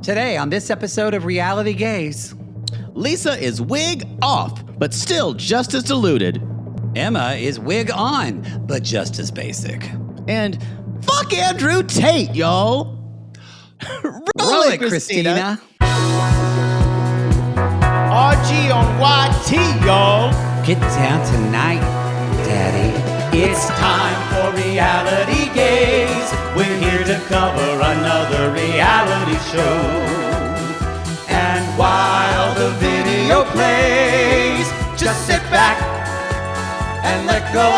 Today on this episode of Reality Gays, Lisa is wig off, but still just as deluded. Emma is wig on, but just as basic. And fuck Andrew Tate, y'all. Roll it, Christina. RG on YT, y'all. Get down tonight, Daddy. It's time for Reality Gays. We're here to cover another reality show. And while the video plays, just sit back and let go.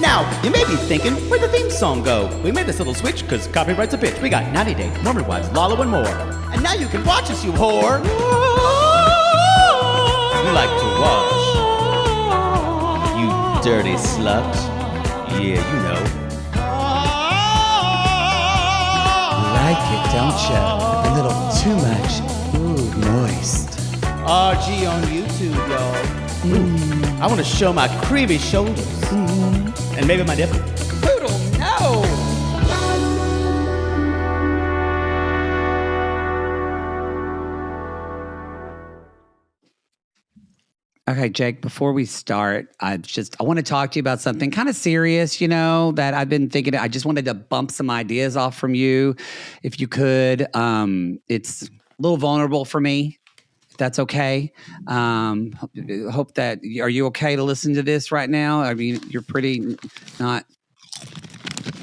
Now, you may be thinking, where'd the theme song go? We made this little switch because copyright's a bitch. We got 90 Day, Norman Wives, Lala, and more. And now you can watch us, you whore. You like to watch. You dirty slut. Yeah, you know. Like it, don't ya? A little too much. Ooh, moist. RG on YouTube, y'all. I want to show my creamy shoulders. And maybe my nipple. Poodle, no! Okay, Jake, before we start, I want to talk to you about something kind of serious, that I've been thinking. I just wanted to bump some ideas off from you, if you could. It's a little vulnerable for me, if that's okay. Hope that, are you okay to listen to this right now? I mean, you're pretty not,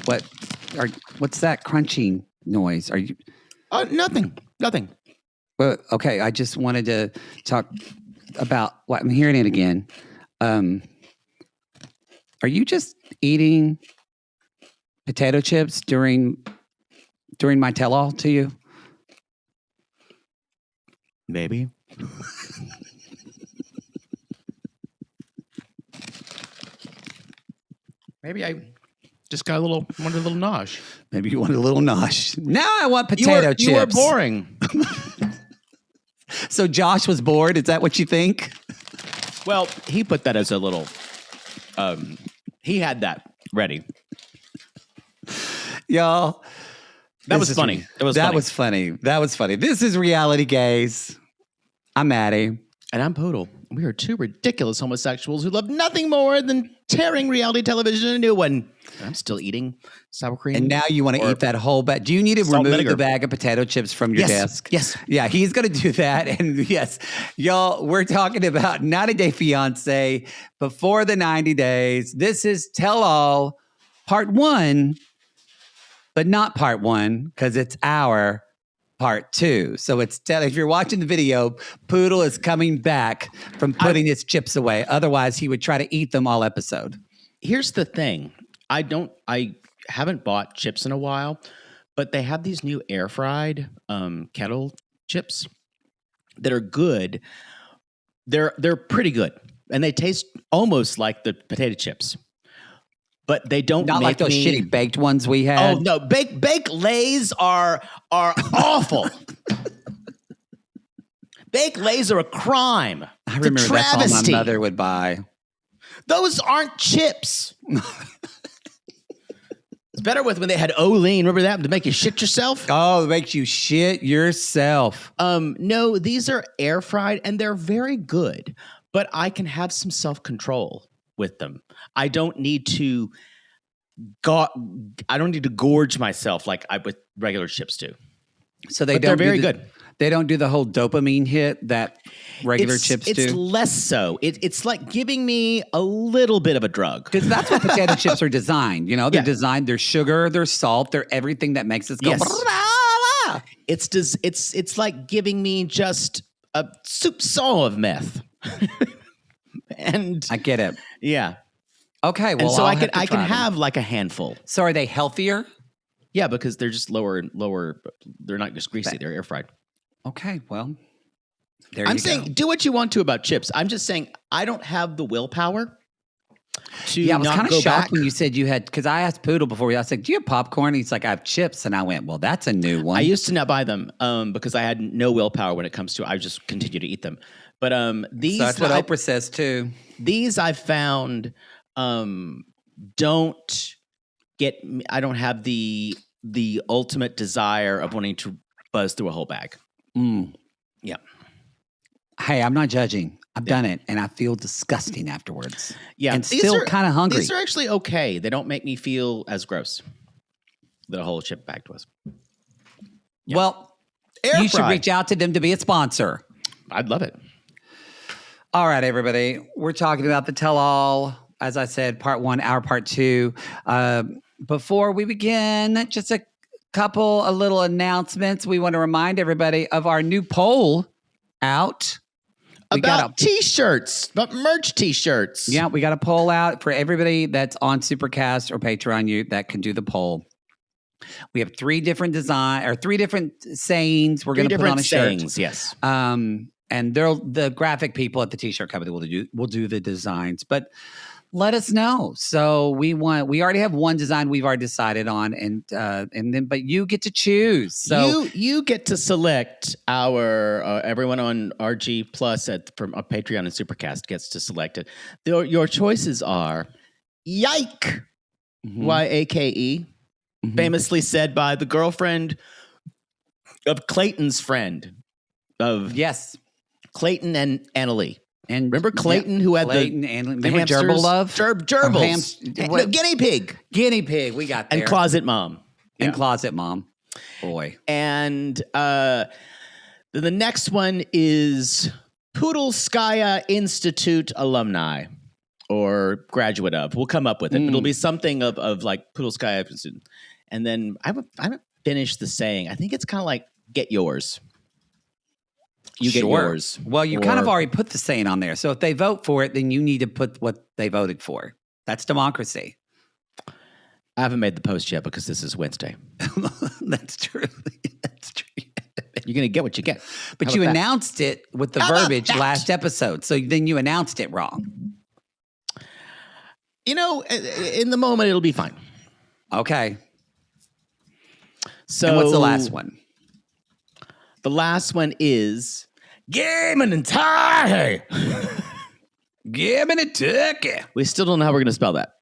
what's that crunching noise? Are you? Nothing. Well, okay, I just wanted to talk about what I'm hearing it again. Are you just eating potato chips during my tell-all to you? Maybe. Maybe I just wanted a little nosh. Maybe you want a little nosh. Now I want potato chips. You were boring. So Josh was bored? Is that what you think? Well, he put that as a little, he had that ready. Y'all. That was funny. That was funny. This is Reality Gays. I'm Mattie. And I'm Poodle. We are two ridiculous homosexuals who love nothing more than tearing reality television a new one. I'm still eating sour cream. And now you want to eat that whole bag. Do you need to remove the bag of potato chips from your desk? Yes. Yeah, he's going to do that. And yes, y'all, we're talking about 90 Day Fiance before the 90 days. This is Tell All Part 1, but not Part 1 because it's our Part 2. So if you're watching the video, Poodle is coming back from putting his chips away. Otherwise, he would try to eat them all episode. Here's the thing. I haven't bought chips in a while, but they have these new air fried kettle chips that are good. They're pretty good, and they taste almost like the potato chips. But they don't not make like those shitty baked ones we had. Oh no, baked Lays are awful. Baked Lays are a crime. I remember that's all my mother would buy. Those aren't chips. It's better when they had Olean. Remember that to make you shit yourself? Oh, it makes you shit yourself. No, these are air fried and they're very good. But I can have some self-control with them. I don't need to gorge myself like I with regular chips do. So they're very good. They don't do the whole dopamine hit that regular chips do? It's less so. It's like giving me a little bit of a drug. Because that's what potato chips are designed. They're designed, they're sugar, they're salt, they're everything that makes us go. Yes. It's like giving me just a soupçon of meth. And I get it. Yeah. Okay, well, and so I can have like a handful. So are they healthier? Yeah, because they're just lower. They're not just greasy. They're air fried. Okay, well, I'm saying do what you want to about chips. I'm just saying I don't have the willpower to I was not kind go of shocked back. when you said you had, because I asked Poodle before. I was like, do you have popcorn? He's like, I have chips. And I went, well, that's a new one. I used to not buy them because I had no willpower when it comes to I just continue to eat them. But these... So that's what Oprah says too. These I've found don't get... I don't have the ultimate desire of wanting to buzz through a whole bag. Yeah. Hey, I'm not judging. I've done it, and I feel disgusting afterwards. Yeah. And still kind of hungry. These are actually okay. They don't make me feel as gross that a whole chip bag was. Yeah. Well, you should reach out to them to be a sponsor. I'd love it. All right, everybody. We're talking about the tell-all. As I said, part 1, our part 2. Before we begin, just a little announcements. We want to remind everybody of our new poll out. About T-shirts, about merch T-shirts. Yeah, we got a poll out for everybody that's on Supercast or Patreon that can do the poll. We have 3 different sayings we're going to put on a shirt. Sayings, yes. And the graphic people at the T-shirt company will do the designs, but let us know. So we already have one design we've already decided on, but you get to choose. So you get to select our everyone on RG Plus from Patreon and Supercast gets to select it. Your choices are Yike, Yake, famously said by the girlfriend of Clayton's friend of Clayton and Annalyn. And remember Clayton, who had the hamsters? Gerbil love? Gerbils. Guinea pig. Guinea pig. We got there. And closet mom. And closet mom. Boy. And the next one is Poodleskaya Institute alumni or graduate of. We'll come up with it. It'll be something of like Poodleskaya Institute. And then I haven't finished the saying. I think it's kind of like get yours. You get yours. Well, you kind of already put the saying on there. So if they vote for it, then you need to put what they voted for. That's democracy. I haven't made the post yet because this is Wednesday. That's true. That's true. You're going to get what you get. But you announced it with the verbiage last episode. So then you announced it wrong. You know, in the moment, it'll be fine. Okay. So and what's the last one? The last one is Gammon and Turkey. Gammon and Turkey. We still don't know how we're going to spell that.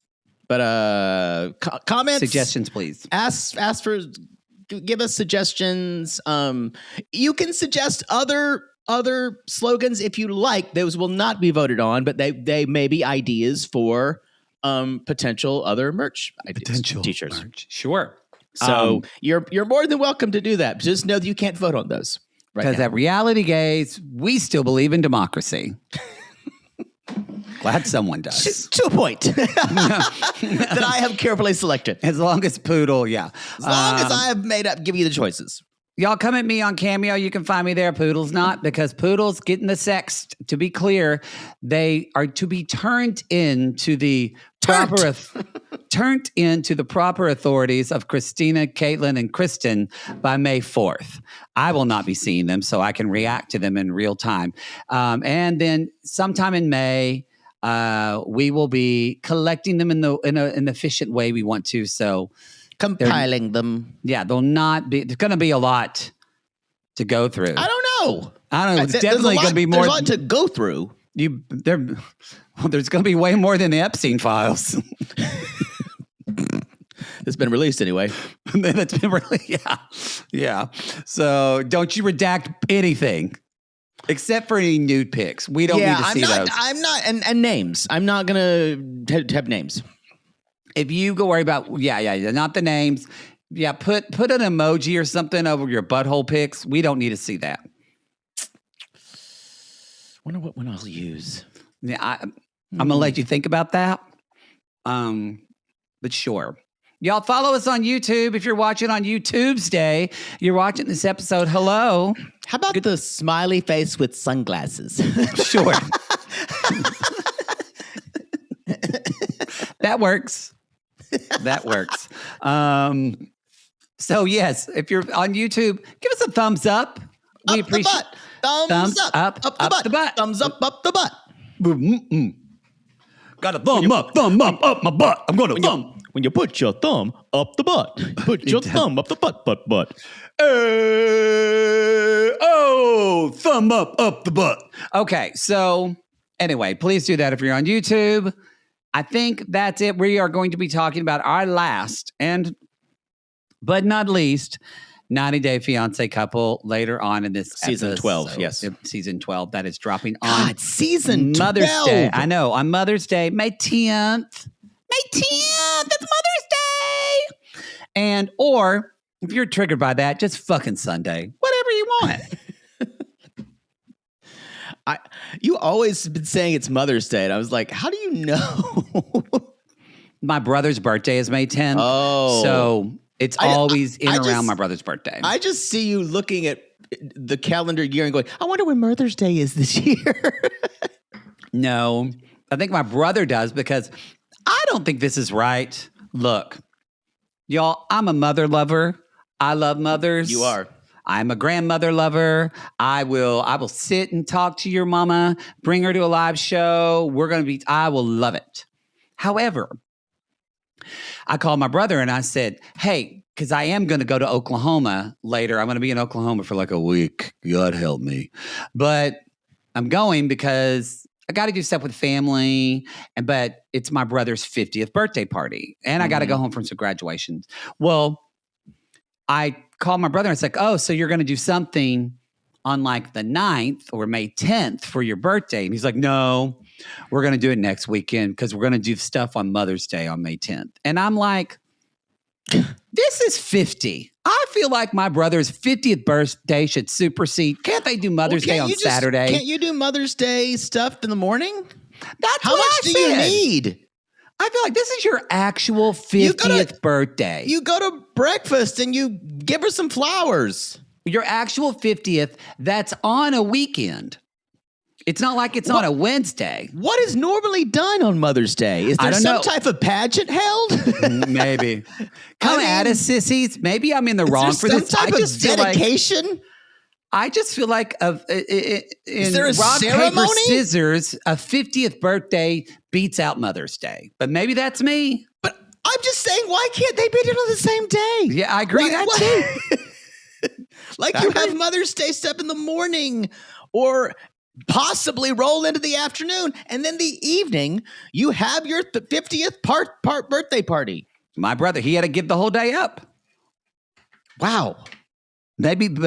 But comments, suggestions, please. Ask for, give us suggestions. You can suggest other slogans if you like. Those will not be voted on, but they may be ideas for potential other merch ideas. Potential T-shirts. merch. Sure. So you're more than welcome to do that. Just know that you can't vote on those. Because at RealityGays, we still believe in democracy. Glad someone does. To a point that I have carefully selected. As long as Poodle, yeah. As long as I have give you the choices. Y'all come at me on Cameo. You can find me there. Poodle's not, because Poodle's getting the sex. To be clear, they are to be turned into the proper authorities of Christina, Caitlin, and Kristen by May 4th. I will not be seeing them, so I can react to them in real time. And then sometime in May, we will be collecting them in an efficient way we want to. So. Compiling them. Yeah, they'll not be. There's going to be a lot to go through. I don't know. It's definitely going to be more. There's a lot to go through. There's going to be way more than the Epstein files. It's been released anyway. That's been released. Yeah. So don't you redact anything except for any nude pics. We don't need to see those. I'm not, and names. I'm not going to have names. If you go worry about, not the names. Yeah, put an emoji or something over your butthole pics. We don't need to see that. Wonder what one I'll use. Yeah, I'm gonna let you think about that. But sure. Y'all follow us on YouTube. If you're watching on YouTube's Day, you're watching this episode. Hello. How about the smiley face with sunglasses? Sure. That works. That works. So yes, if you're on YouTube, give us a thumbs up. We appreciate thumbs up the butt. Thumbs up the butt. Got a thumb up my butt. I'm going to thumb. When you put your thumb up the butt, put your thumb up the butt. Thumb up the butt. Okay, so anyway, please do that if you're on YouTube. I think that's it. We are going to be talking about our last but not least, 90 Day Fiance couple later on in this Season 12, yes. Season 12 that is dropping on God, season Mother's 12. Day. I know, on Mother's Day, May 10th. May 10th, it's Mother's Day. And, or if you're triggered by that, just fucking Sunday. Whatever you want. You always been saying it's Mother's Day, and I was like, how do you know? My brother's birthday is May 10th. Oh. So it's always around my brother's birthday. I just see you looking at the calendar year and going, I wonder when Mother's Day is this year. No, I think my brother does because I don't think this is right. Look, y'all, I'm a mother lover. I love mothers. You are. I'm a grandmother lover. I will sit and talk to your mama, bring her to a live show. I will love it. However, I called my brother and I said, hey, because I am going to go to Oklahoma later. I'm going to be in Oklahoma for like a week. God help me. But I'm going because I got to do stuff with family. But it's my brother's 50th birthday party. And I got to go home from some graduations. Well, I called my brother and it's like, oh, so you're going to do something on like the 9th or May 10th for your birthday. And he's like, no, we're going to do it next weekend because we're going to do stuff on Mother's Day on May 10th. And I'm like, this is 50. I feel like my brother's 50th birthday should supersede. Can't they do Mother's Day on Saturday? Can't you do Mother's Day stuff in the morning? That's How what much I do said. you need? I feel like this is your actual 50th birthday. You go to breakfast and you give her some flowers. Your actual 50th, that's on a weekend. It's not like it's on a Wednesday. What is normally done on Mother's Day? Is there some type of pageant held? Maybe. Come at us, sissies. Maybe I'm in the wrong for this. Some type of dedication? I just feel like is there a rock, ceremony? paper, scissors, a 50th birthday beats out Mother's Day. But maybe that's me. But I'm just saying, why can't they beat it on the same day? Yeah, I agree that too. Like you have Mother's Day stuff in the morning or possibly roll into the afternoon. And then the evening, you have your 50th part birthday party. My brother, he had to give the whole day up. Wow. Maybe he's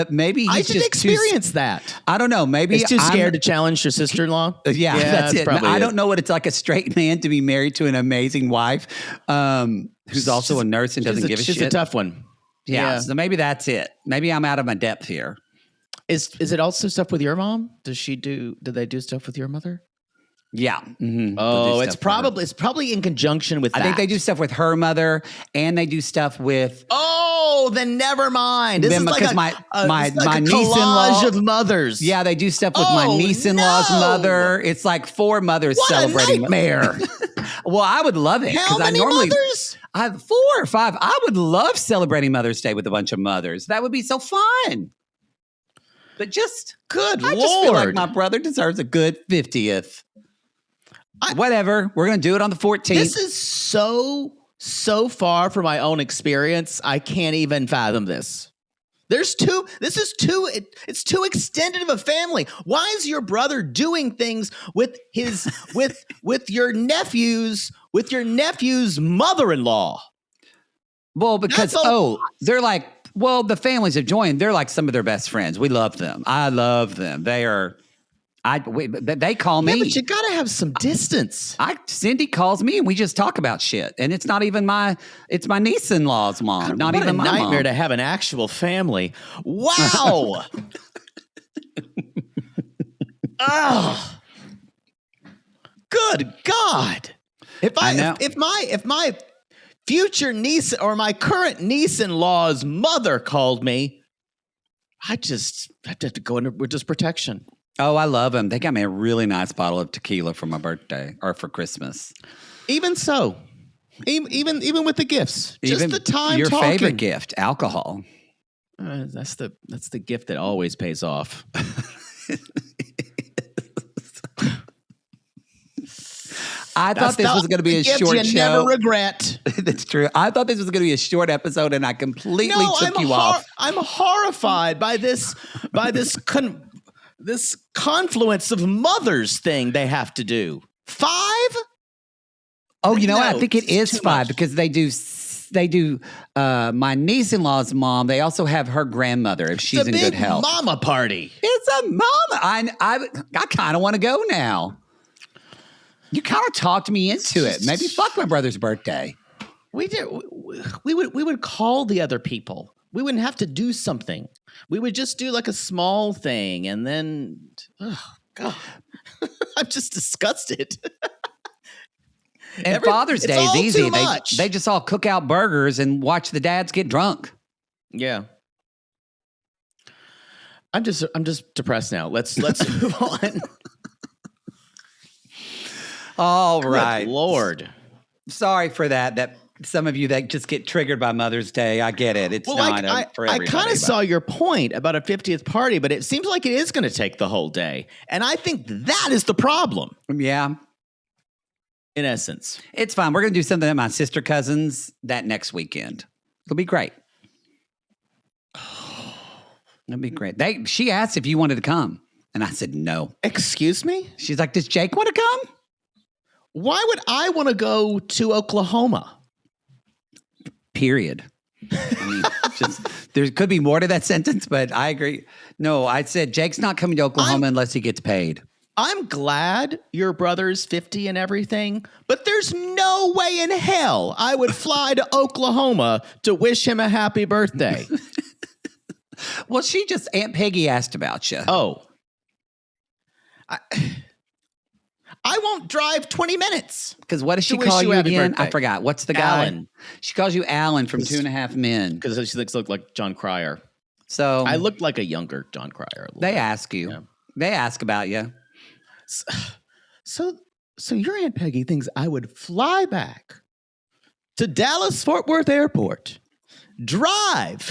I just didn't experience that. I don't know. Maybe he's too scared to challenge your sister-in-law. Yeah, that's it. I don't know what it's like a straight man to be married to an amazing wife who's also a nurse and doesn't give a shit. She's a tough one. Yeah, so maybe that's it. Maybe I'm out of my depth here. Is it also stuff with your mom? Do they do stuff with your mother? Yeah. Mm-hmm. Oh, it's probably in conjunction with that. I think they do stuff with her mother and they do stuff with. Oh, then never mind. This is like my collage niece-in-law of mothers. Yeah, they do stuff with my niece-in-law's mother. It's like 4 mothers celebrating. What a nightmare. Well, I would love it. How many mothers? I have 4 or 5. I would love celebrating Mother's Day with a bunch of mothers. That would be so fun. But just good. I just feel like my brother deserves a good 50th. Whatever. We're going to do it on the 14th. This is so far from my own experience. I can't even fathom this. It's too extended of a family. Why is your brother doing things with his with your nephew's mother-in-law? Well, because they're like, well, the families have joined. They're like some of their best friends. We love them. I love them. They are. They call me. Yeah, but you gotta have some distance. Cindy calls me and we just talk about shit. And it's not even it's my niece-in-law's mom. God, not even my mom. Nightmare to have an actual family. Wow. Oh, good God! If my future niece or my current niece-in-law's mother called me, I'd just have to go into with just protection. Oh, I love them. They got me a really nice bottle of tequila for my birthday or for Christmas. Even so, even with the gifts, just the time. Your talking. favorite gift, alcohol. That's the gift that always pays off. I thought this was going to be a short show. Never regret. That's true. I thought this was going to be a short episode, and I completely took you off. I'm horrified by this this confluence of mothers thing they have to do. 5? Oh, you know what? I think it is 5 because they do they do my niece-in-law's mom. They also have her grandmother if she's It's a in big good health. mama party. It's a mama. I kind of want to go now. You kind of talked me into it. Maybe fuck my brother's birthday. We would call the other people. We wouldn't have to do something. We would just do like a small thing, and then, oh God, I'm just disgusted. And Father's Day is easy. Much. They just all cook out burgers and watch the dads get drunk. Yeah. I'm just depressed now. Let's move on. All right. Good Lord. Sorry for that. That some of you that just get triggered by Mother's Day. I get it. It's not for everybody. I kind of saw your point about a 50th party, but it seems like it is going to take the whole day. And I think that is the problem. Yeah. In essence. It's fine. We're going to do something at my sister cousin's that next weekend. It'll be great. It'll be great. She asked if you wanted to come, and I said no. Excuse me? She's like, does Jake want to come? Why would I want to go to Oklahoma? Period. I mean, there could be more to that sentence, but I agree. No, I said Jake's not coming to Oklahoma unless he gets paid. I'm glad your brother's 50 and everything, but there's no way in hell I would fly to Oklahoma to wish him a happy birthday. Well, Aunt Peggy asked about you. Oh. I won't drive 20 minutes. Because what does she call you again? Birthday. I forgot. What's the guy? Alan. She calls you Alan from 2.5 Men. Because she looks like John Cryer. So I look like a younger John Cryer. They ask you. Yeah. They ask about you. So your Aunt Peggy thinks I would fly back to Dallas-Fort Worth Airport, drive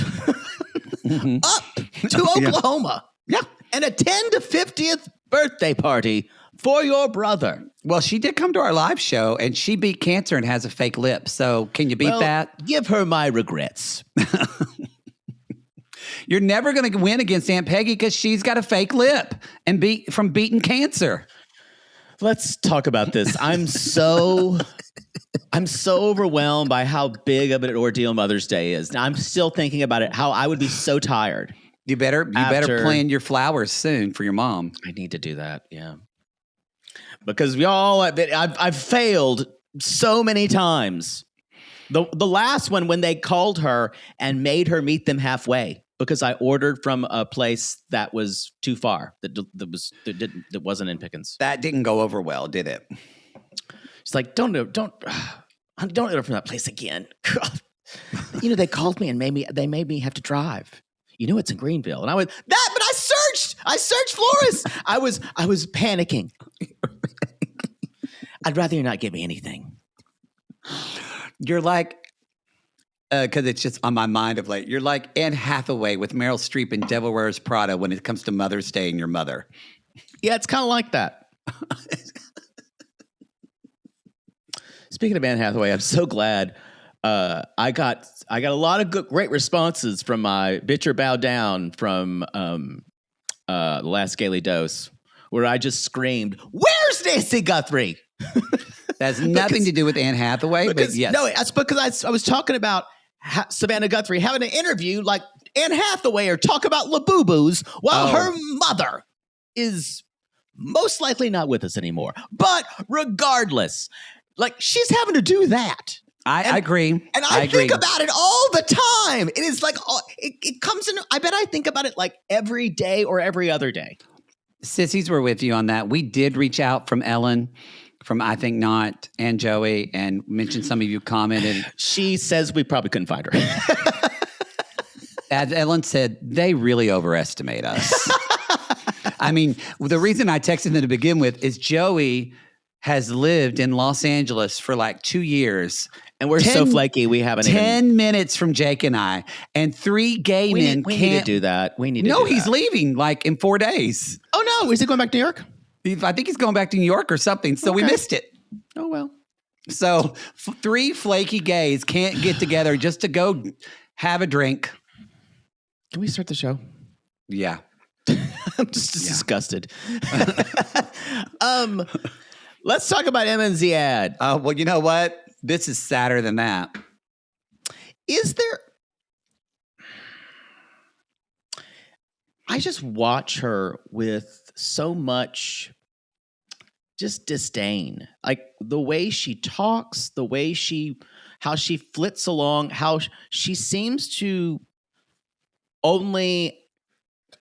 up to Oklahoma, and attend a 50th birthday party for your brother. Well, she did come to our live show, and she beat cancer and has a fake lip. So can you beat that? Give her my regrets. You're never going to win against Aunt Peggy because she's got a fake lip and from beating cancer. Let's talk about this. I'm so overwhelmed by how big of an ordeal Mother's Day is. Now, I'm still thinking about it, how I would be so tired. You better plan your flowers soon for your mom. I need to do that, yeah. Because I've failed so many times. The last one when they called her and made her meet them halfway because I ordered from a place that was too far that wasn't in Pickens. That didn't go over well, did it? She's like, don't order from that place again. They called me and they made me have to drive. It's in Greenville, and I went but I searched Flores. I was panicking. I'd rather you not give me anything. You're like, because it's just on my mind of late, you're like Anne Hathaway with Meryl Streep in Devil Wears Prada when it comes to Mother's Day and your mother. Yeah, it's kind of like that. Speaking of Anne Hathaway, I'm so glad I got a lot of great responses from my Bitch or Bow Down from the last Gaily Dose, where I just screamed, "Where's Nancy Guthrie?" That has nothing to do with Anne Hathaway, but yes. No, that's because I was talking about Savannah Guthrie having an interview like Anne Hathaway or talk about Labubu's while her mother is most likely not with us anymore. But regardless, like she's having to do that. I agree. And I think about it all the time. It is like, it comes in, I bet I think about it like every day or every other day. Sissies were with you on that. We did reach out from Ellen, from I Think Not, and Joey, and mentioned some of you commented. She says we probably couldn't find her. As Ellen said, they really overestimate us. I mean, the reason I texted them to begin with is Joey has lived in Los Angeles for like 2 years. And we're so flaky, we haven't 10 minutes from Jake and I, and 3 gay men we can't. need to do that. We need to No, do he's that. leaving like in 4 days. Oh, no. Is he going back to New York? I think he's going back to New York or something. So we missed it. Oh, well. So 3 flaky gays can't get together just to go have a drink. Can we start the show? Yeah. I'm just disgusted. Let's talk about Emma and Ziad. Well, you know what? This is sadder than that. Is there? I just watch her with so much just disdain. Like the way she talks, how she flits along, how she seems to only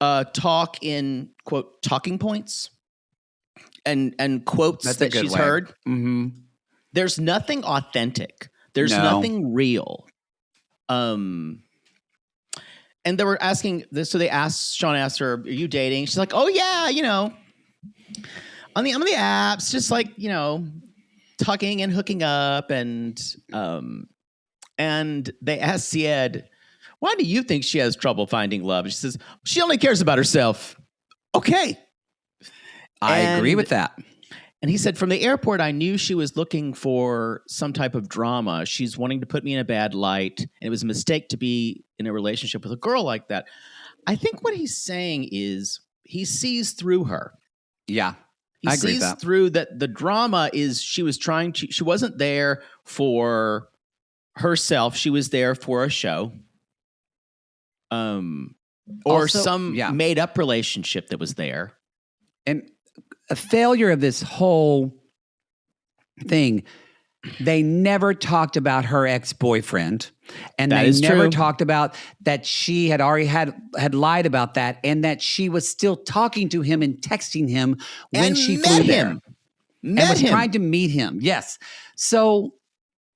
talk in quote talking points and quotes that she's heard. Mm-hmm. There's nothing authentic. There's nothing real. And they were asking this, so Sean asked her, "Are you dating?" She's like, "Oh yeah, on the apps, just like tucking and hooking up." And they asked Ziad, "Why do you think she has trouble finding love?" She says, "She only cares about herself." Okay, I agree with that. And he said, "From the airport, I knew she was looking for some type of drama. She's wanting to put me in a bad light. And it was a mistake to be in a relationship with a girl like that." I think what he's saying is he sees through her. Yeah, I agree with that. He sees through that the drama is she wasn't there for herself. She was there for a show. Or also, some made up relationship that was there. And a failure of this whole thing, they never talked about her ex-boyfriend, and they never talked about that she had already had lied about that, and that she was still talking to him and texting him when she flew there and was trying to meet him. Yes. So,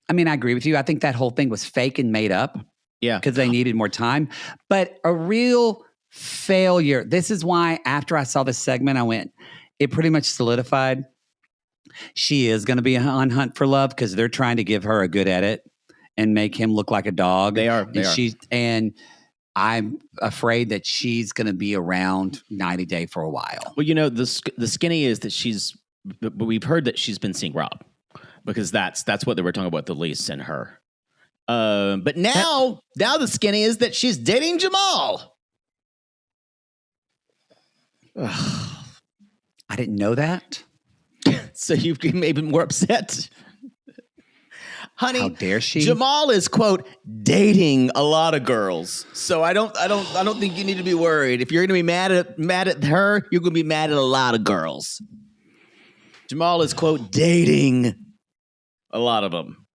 I mean, I agree with you. I think that whole thing was fake and made up. Yeah. Because they needed more time. But a real failure. This is why after I saw this segment, I went, it pretty much solidified she is going to be on Hunt for Love because they're trying to give her a good edit and make him look like a dog. They are. And I'm afraid that she's going to be around 90 Day for a while. Well, the skinny is that but we've heard that she's been seeing Rob because that's what they were talking about, the lease and her. But now the skinny is that she's dating Jamal. I didn't know that. So you've made me more upset. Honey, how dare she? Jamal is quote dating a lot of girls. So I don't think you need to be worried. If you're going to be mad at her, you're going to be mad at a lot of girls. Jamal is quote dating a lot of them.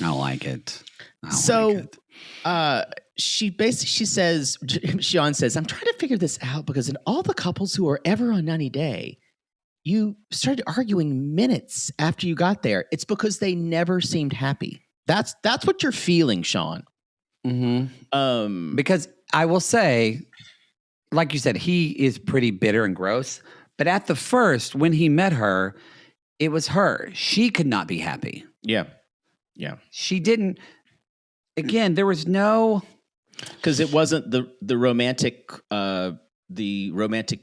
I don't like it. She says, Sean says, "I'm trying to figure this out because in all the couples who are ever on 90 Day, you started arguing minutes after you got there. It's because they never seemed happy." That's what you're feeling, Sean. Mm-hmm. Because I will say, like you said, he is pretty bitter and gross. But at the first, when he met her, it was her. She could not be happy. Yeah. Yeah. She didn't. Again, there was no... Because it wasn't the romantic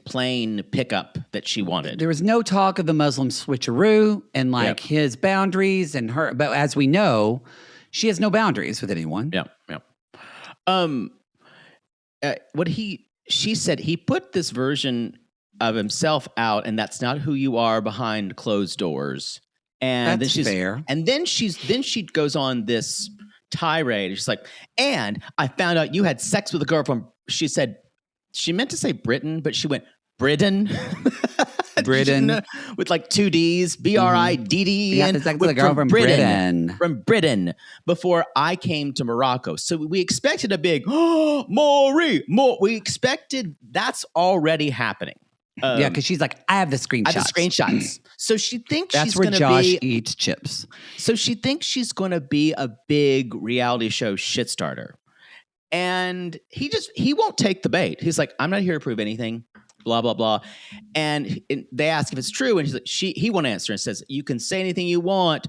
plane pickup that she wanted. There was no talk of the Muslim switcheroo and his boundaries and her. But as we know, she has no boundaries with anyone. Yeah. She said he put this version of himself out, and that's not who you are behind closed doors. And that's fair. And then she goes on this tirade. She's like, "And I found out you had sex with a girl from," she said, she meant to say Britain, but she went Britain. Britain. With like 2 Ds, B-R-I-D-D. Yeah, it's like the girl from Britain. From Britain, before I came to Morocco. So we expected a big, Maury, we expected that's already happening. Yeah, because she's like, I have the screenshots. So she thinks that's she's where going to Josh eats chips. So she thinks she's going to be a big reality show shit starter. And he won't take the bait. He's like, "I'm not here to prove anything, blah, blah, blah." And they ask if it's true. And he's like, he won't answer and says, "You can say anything you want."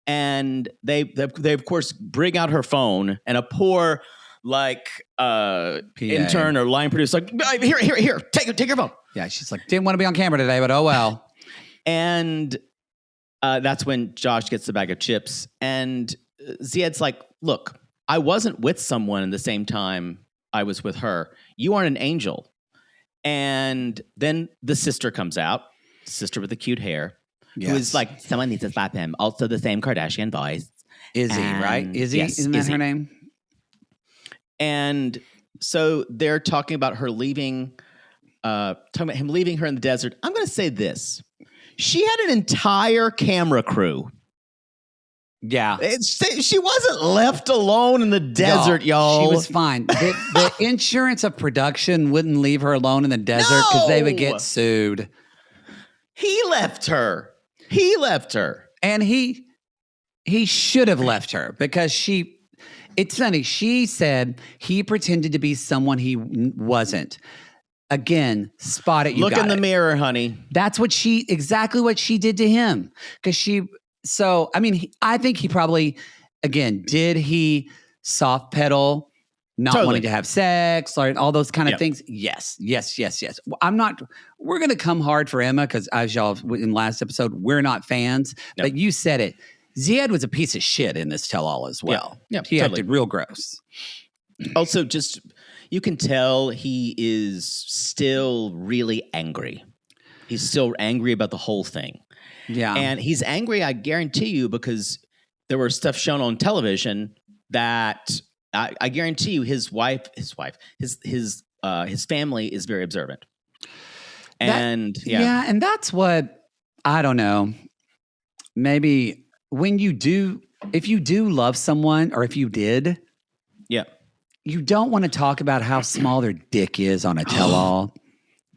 And they of course bring out her phone, and a poor intern or line producer like, here, take your phone. Yeah, she's like, "Didn't want to be on camera today, but oh well." And that's when Josh gets the bag of chips. And Ziad's like, "Look, I wasn't with someone in the same time I was with her. You aren't an angel." And then the sister comes out, sister with the cute hair, who is like, "Someone needs to slap him." Also the same Kardashian voice. Izzy, right? Izzy, yes, isn't that Izzy. her name? And so they're talking about her leaving, talking about him leaving her in the desert. I'm going to say this. She had an entire camera crew. Yeah. She wasn't left alone in the desert, y'all. She was fine. The insurance of production wouldn't leave her alone in the desert because they would get sued. He left her. And he should have left her because it's funny. She said he pretended to be someone he wasn't. Again, spot it. Look in the mirror, honey. That's exactly what she did to him. I think he probably, again, did he soft pedal, not wanting to have sex, or all those kind of things? Yes. We're going to come hard for Emma because, as y'all in last episode, we're not fans. Nope. But you said it. Ziad was a piece of shit in this tell-all as well. Yeah, he acted real gross. Also, just you can tell he is still really angry. He's still angry about the whole thing. Yeah. And he's angry, I guarantee you, because there was stuff shown on television that I guarantee you his family is very observant. And and that's what, I don't know. Maybe if you do love someone, or if you did, you don't want to talk about how small their dick is on a tell-all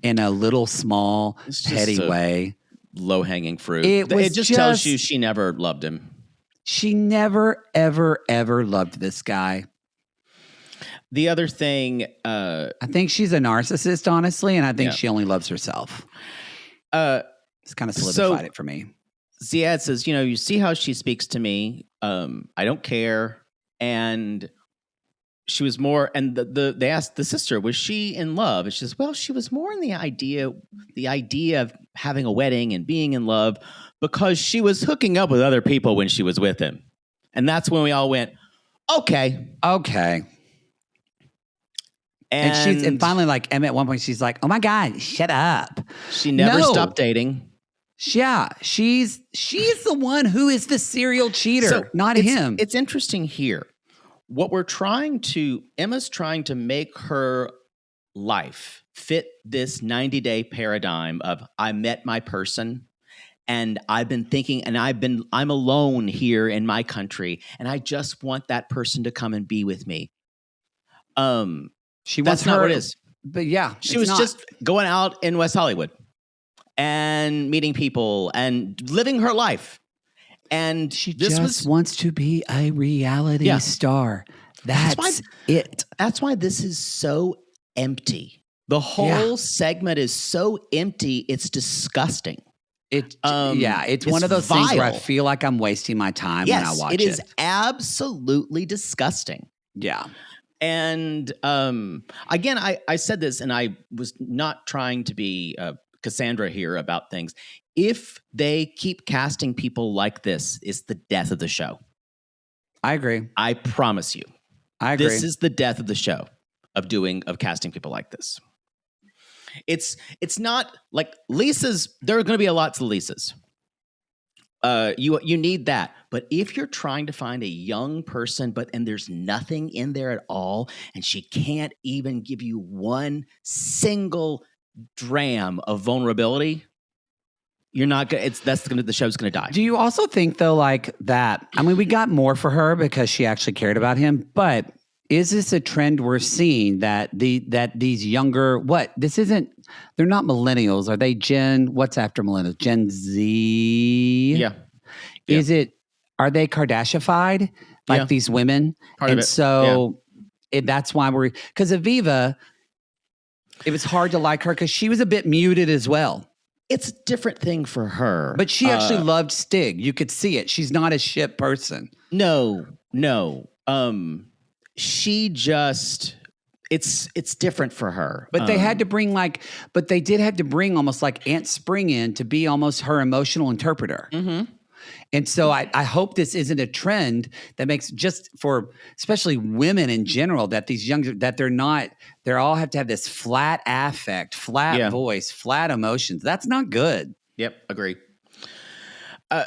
in a little small, petty way. Low-hanging fruit. It just tells you she never loved him. She never, ever, ever loved this guy. The other thing... I think she's a narcissist, honestly, and I think she only loves herself. It's kind of solidified it for me. Ziad says, you see how she speaks to me. I don't care. And she was more, and they asked the sister, was she in love? And she says, well, she was more in the idea of having a wedding and being in love because she was hooking up with other people when she was with him. And that's when we all went, okay. And finally, like Emma at one point, she's like, oh my God, shut up. She never stopped dating. Yeah, she's the one who is the serial cheater, not him. It's interesting here. What Emma's trying to make her life fit this 90-day paradigm of I met my person and I've been thinking and I'm alone here in my country and I just want that person to come and be with me. That's not what it is. But yeah, she was just going out in West Hollywood and meeting people and living her life. And she wants to be a reality star. That's it. That's why this is so empty. The whole segment is so empty. It's disgusting. It's one of those things where I feel like I'm wasting my time when I watch it. It is absolutely disgusting. Yeah. And again, I said this, and I was not trying to be Cassandra here about things. If they keep casting people like this, it's the death of the show. I agree. I promise you. I agree. This is the death of the show of casting people like this. It's not like Lisa's. There are going to be a lot to Lisa's. You need that. But if you're trying to find a young person, and there's nothing in there at all, and she can't even give you one single dram of vulnerability, you're not going. The show's going to die. Do you also think though, like that? I mean, we got more for her because she actually cared about him. But is this a trend we're seeing that these younger this isn't? They're not millennials. Are they what's after millennials? Gen Z. Yeah. Is it? Are they Kardashified like these women? That's why because Aviva. It was hard to like her because she was a bit muted as well. It's a different thing for her. But she actually loved Stig. You could see it. She's not a shit person. No. She just it's different for her. But they had to bring they did have to bring almost like Aunt Spring in to be almost her emotional interpreter. Mm-hmm. And so I hope this isn't a trend that makes just for especially women in general that these younger that they all have to have this flat affect, flat voice, flat emotions. That's not good. Yep, agree.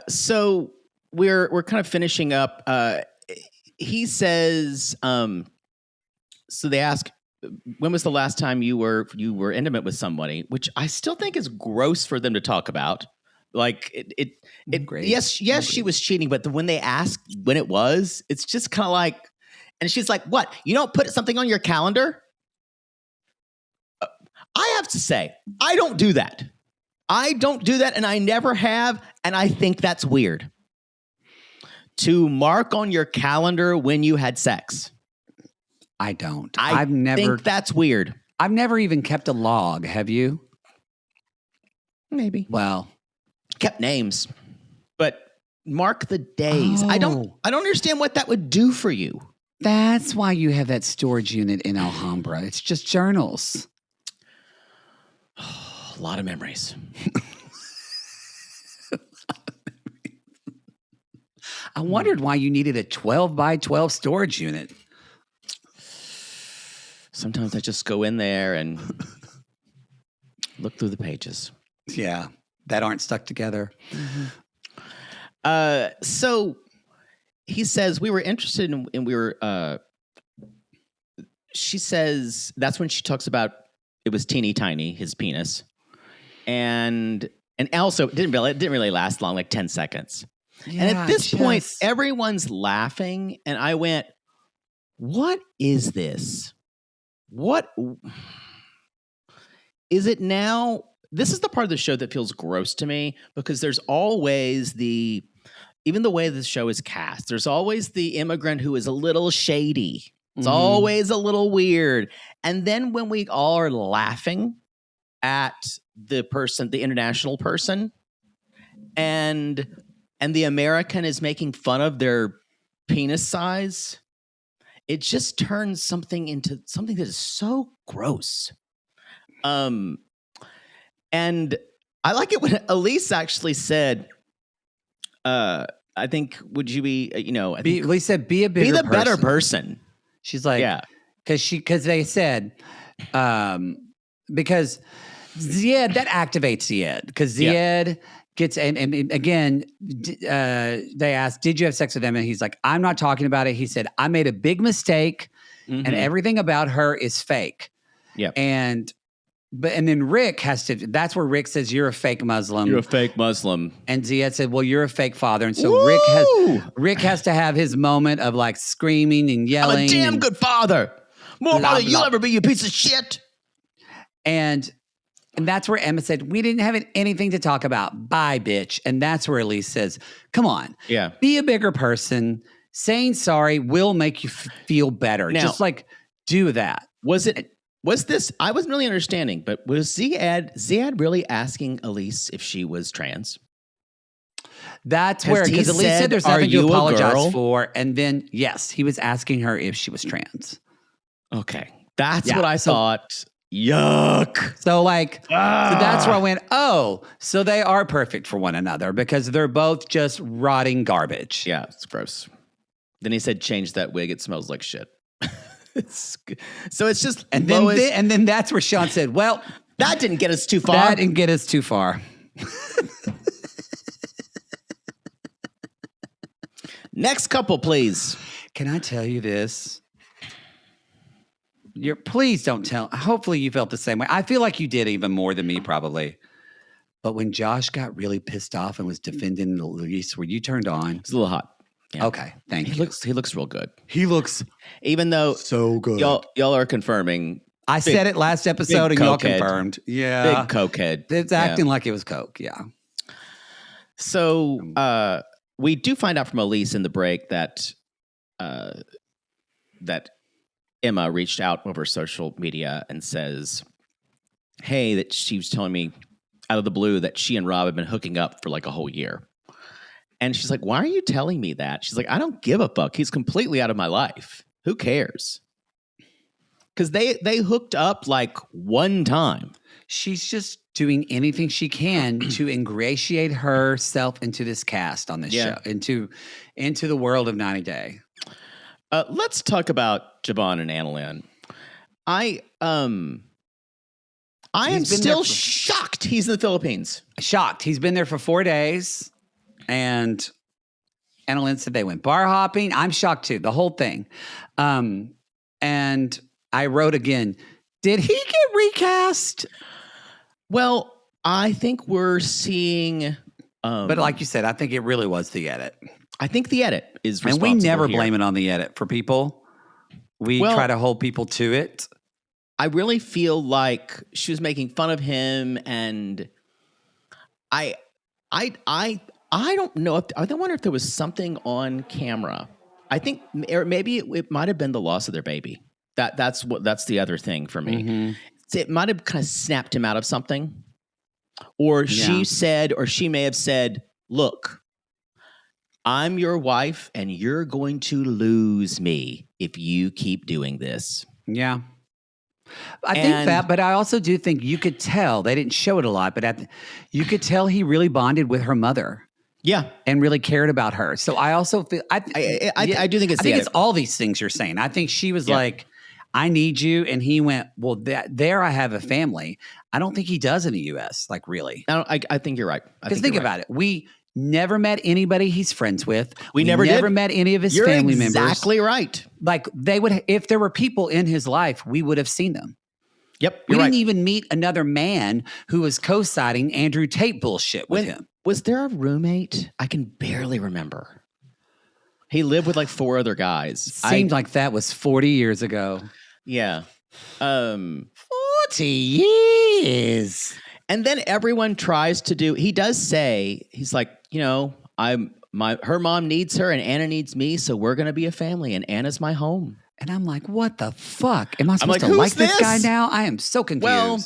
So we're kind of finishing up. He says, so they ask, when was the last time you were intimate with somebody? Which I still think is gross for them to talk about. Like Great. Yes, she was cheating, but when they ask when it was, it's just kind of like, and she's like, "What? You don't put something on your calendar?" I have to say, I don't do that. I don't do that, and I never have, and I think that's weird. To mark on your calendar when you had sex. I don't. I think that's weird. I've never even kept a log. Have you? Maybe. Well, kept names, but mark the days. Oh. I don't understand what that would do for you. That's why you have that storage unit in Alhambra. It's just journals. A lot of memories. I wondered why you needed a 12 by 12 storage unit. Sometimes I just go in there and look through the pages. Yeah, that aren't stuck together. Mm-hmm. So he says we were interested in, and we were. She says that's when she talks about it was teeny tiny, his penis, and also it didn't really last long, like 10 seconds. Yeah, and at this point, everyone's laughing, and I went, "What is this? What is it now?" This is the part of the show that feels gross to me because there's always even the way the show is cast, there's always the immigrant who is a little shady. It's always a little weird. And then when we all are laughing at the person, the international person, and the American is making fun of their penis size, it just turns something into something that is so gross. And I like it when Elise actually said, I think, would you be, Elise said, be a be the better person. She's like, yeah, because they said, because Ziad, that activates Ziad, because Ziad gets, and again, they asked, did you have sex with him? And he's like, I'm not talking about it. He said, I made a big mistake and everything about her is fake. Yeah. And then Rick has to, that's where Rick says, you're a fake Muslim. You're a fake Muslim. And Ziad said, well, you're a fake father. And so Rick has to have his moment of like screaming and yelling. I'm a damn good father. More father you'll ever be, you piece of shit. And that's where Emma said, we didn't have anything to talk about. Bye, bitch. And that's where Elise says, come on. Yeah. Be a bigger person. Saying sorry will make you feel better. Now, just like do that. Was this, I wasn't really understanding, but was Ziad really asking Elise if she was trans? That's where, because Elise said there's nothing to apologize for. And then, yes, he was asking her if she was trans. Okay. That's what I thought. Yuck. So so that's where I went, oh, so they are perfect for one another because they're both just rotting garbage. Yeah, it's gross. Then he said, change that wig. It smells like shit. So it's just, and then that's where Sean said, well, that didn't get us too far. That didn't get us too far. Next couple, please. Can I tell you this? Please don't tell. Hopefully you felt the same way. I feel like you did even more than me probably. But when Josh got really pissed off and was defending Elise, were you turned on? It's a little hot. Yeah. Okay, thank you. He looks real good. He looks even though so good. Y'all are confirming. I said it last episode and y'all confirmed. Yeah. Big cokehead. It's acting like it was coke, yeah. So we do find out from Elise in the break that Emma reached out over social media and says, hey, that she was telling me out of the blue that she and Rob have been hooking up for like a whole year. And she's like, why are you telling me that? She's like, I don't give a fuck. He's completely out of my life. Who cares? Because they hooked up like one time. She's just doing anything she can to ingratiate herself into this cast on this show, into the world of 90 Day. Let's talk about Jovon and Annalyn. I am still shocked he's in the Philippines. Shocked. He's been there for 4 days. And Annalyn said they went bar hopping. I'm shocked too, the whole thing. And I wrote again, did he get recast? Well, I think we're seeing... but like you said, I think it really was the edit. I think the edit is responsible. And we never here. blame it on the edit for people. We try to hold people to it. I really feel like she was making fun of him, and I don't know. I wonder if there was something on camera. I think, or maybe it might have been the loss of their baby. That's the other thing for me. Mm-hmm. It might have kind of snapped him out of something, or she may have said, "Look, I'm your wife, and you're going to lose me if you keep doing this." Yeah. I think that, but I also do think you could tell, they didn't show it a lot, but you could tell he really bonded with her mother. Yeah. And really cared about her. So I also feel, I do think it's all these things you're saying. I think she was like, I need you. And he went, well, there I have a family. I don't think he does in the U.S. Like really. I think you're right. Because think about it. We never met anybody he's friends with. We never met any of his You're family members. Exactly right. Like they would, if there were people in his life, we would have seen them. Yep. We didn't even meet another man who was co-signing Andrew Tate bullshit with him. Was there a roommate? I can barely remember. He lived with like 4 other guys. Seemed like that was 40 years ago. Yeah. 40 years. And then everyone tries to do, he does say, he's like, her mom needs her and Anna needs me, so we're going to be a family and Anna's my home. And I'm like, what the fuck? Am I supposed to like this guy now? I am so confused. Well,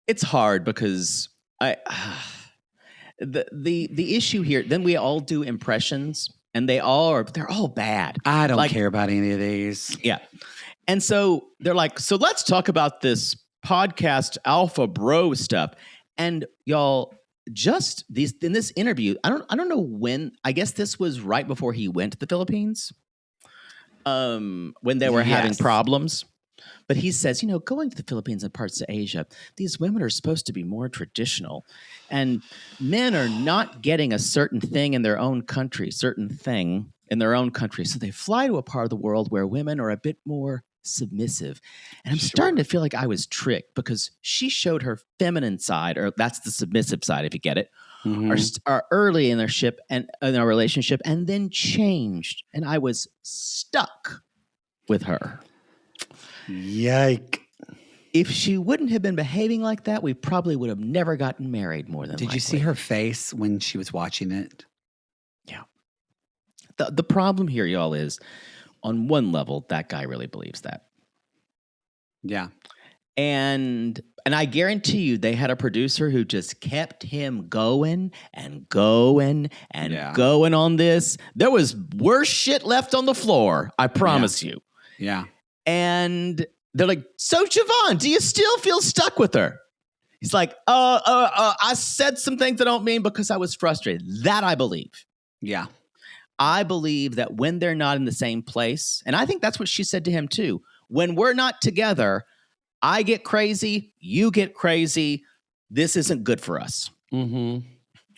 it's hard because the issue here, then we all do impressions and they're all bad. I don't care about any of these. Yeah. And so they're like, so let's talk about this podcast alpha bro stuff. And y'all, just in this interview, I don't know when, I guess this was right before he went to the Philippines. When they were having problems. But he says, going to the Philippines and parts of Asia, these women are supposed to be more traditional. And men are not getting a certain thing in their own country. So they fly to a part of the world where women are a bit more submissive. And I'm starting to feel like I was tricked because she showed her feminine side, or that's the submissive side, if you get it. Are early in their relationship and then changed. And I was stuck with her. Yike. If she wouldn't have been behaving like that, we probably would have never gotten married more than Did you see her face when she was watching it? Yeah. The problem here, y'all, is on one level, that guy really believes that. Yeah. And I guarantee you they had a producer who just kept him going and going and going on this. There was worse shit left on the floor, I promise you. Yeah. And they're like, so Jovon, do you still feel stuck with her? He's like, I said some things I don't mean because I was frustrated. That I believe. Yeah. I believe that when they're not in the same place, and I think that's what she said to him too, when we're not together, I get crazy, you get crazy. This isn't good for us. Mm-hmm.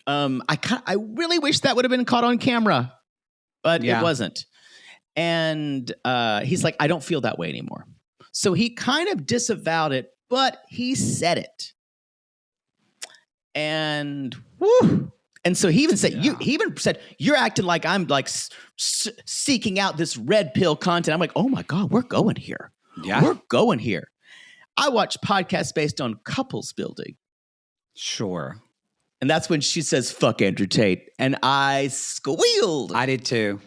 I really wish that would have been caught on camera, but it wasn't. And he's like, I don't feel that way anymore. So he kind of disavowed it, but he said it. And whew. And so he even said, you're acting like I'm like seeking out this red pill content. I'm like, oh my God, we're going here. Yeah, we're going here. I watch podcasts based on couples building. Sure. And that's when she says, fuck Andrew Tate. And I squealed. I did too.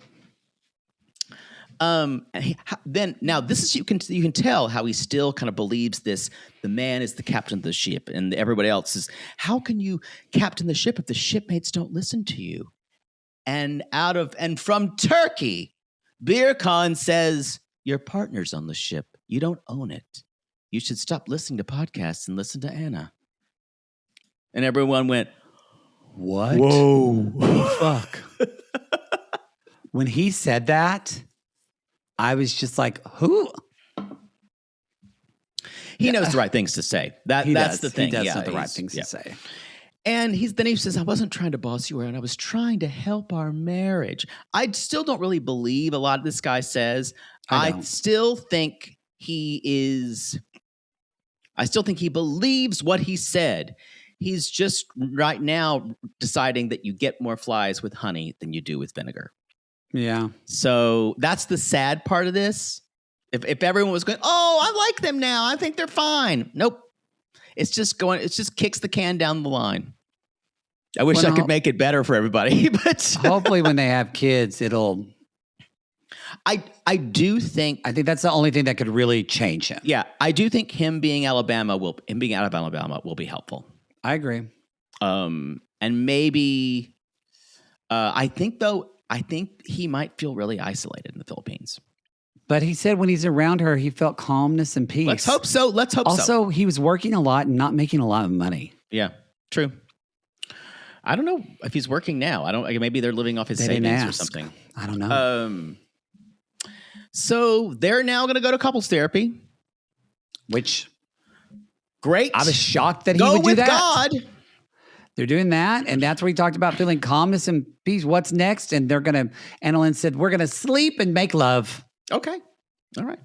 Then now this is, you can tell how he still kind of believes this. The man is the captain of the ship and everybody else is, how can you captain the ship if the shipmates don't listen to you? And from Turkey, Beer Khan says, your partner's on the ship. You don't own it. You should stop listening to podcasts and listen to Anna. And everyone went, what? Whoa. Fuck. When he said that, I was just like, who? He knows the right things to say. That's the thing. He does know the right things to say. And he says, I wasn't trying to boss you around. I was trying to help our marriage. I still don't really believe a lot of this guy says. I still think he believes what he said. He's just right now deciding that you get more flies with honey than you do with vinegar. Yeah. So that's the sad part of this. If everyone was going, oh, I like them now, I think they're fine. Nope. It just kicks the can down the line. I wish I could make it better for everybody, but hopefully when they have kids, it'll. I do think. I think that's the only thing that could really change him. Yeah, I do think him being out of Alabama will be helpful. I agree. And maybe, I think he might feel really isolated in the Philippines. But he said when he's around her, he felt calmness and peace. Let's hope so. Also, he was working a lot and not making a lot of money. Yeah, true. I don't know if he's working now. Maybe they're living off his savings or something. I don't know. So they're now going to go to couples therapy. Which, great. I was shocked that he would do that. God. They're doing that, and that's where he talked about feeling calmness and peace. What's next? And Annalyn said, we're going to sleep and make love. Okay. All right.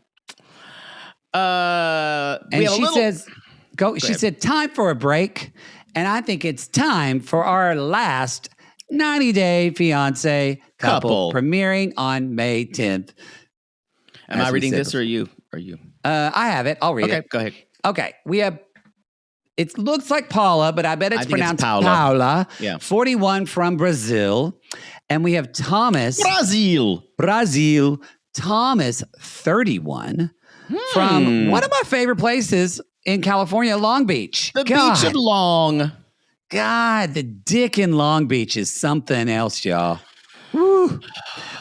And she says, "Go." She said, "Time for a break," and I think it's time for our last 90-day fiance couple premiering on May 10th. Am I reading this, or are you? I have it. I'll read it. Okay, go ahead. Okay, we have. It looks like Paula, but I bet it's pronounced Paula. Yeah, 41 from Brazil, and we have Thomas. Brazil. Thomas, 31, from one of my favorite places in California, Long Beach. The beach of Long. God, the dick in Long Beach is something else, y'all. Woo.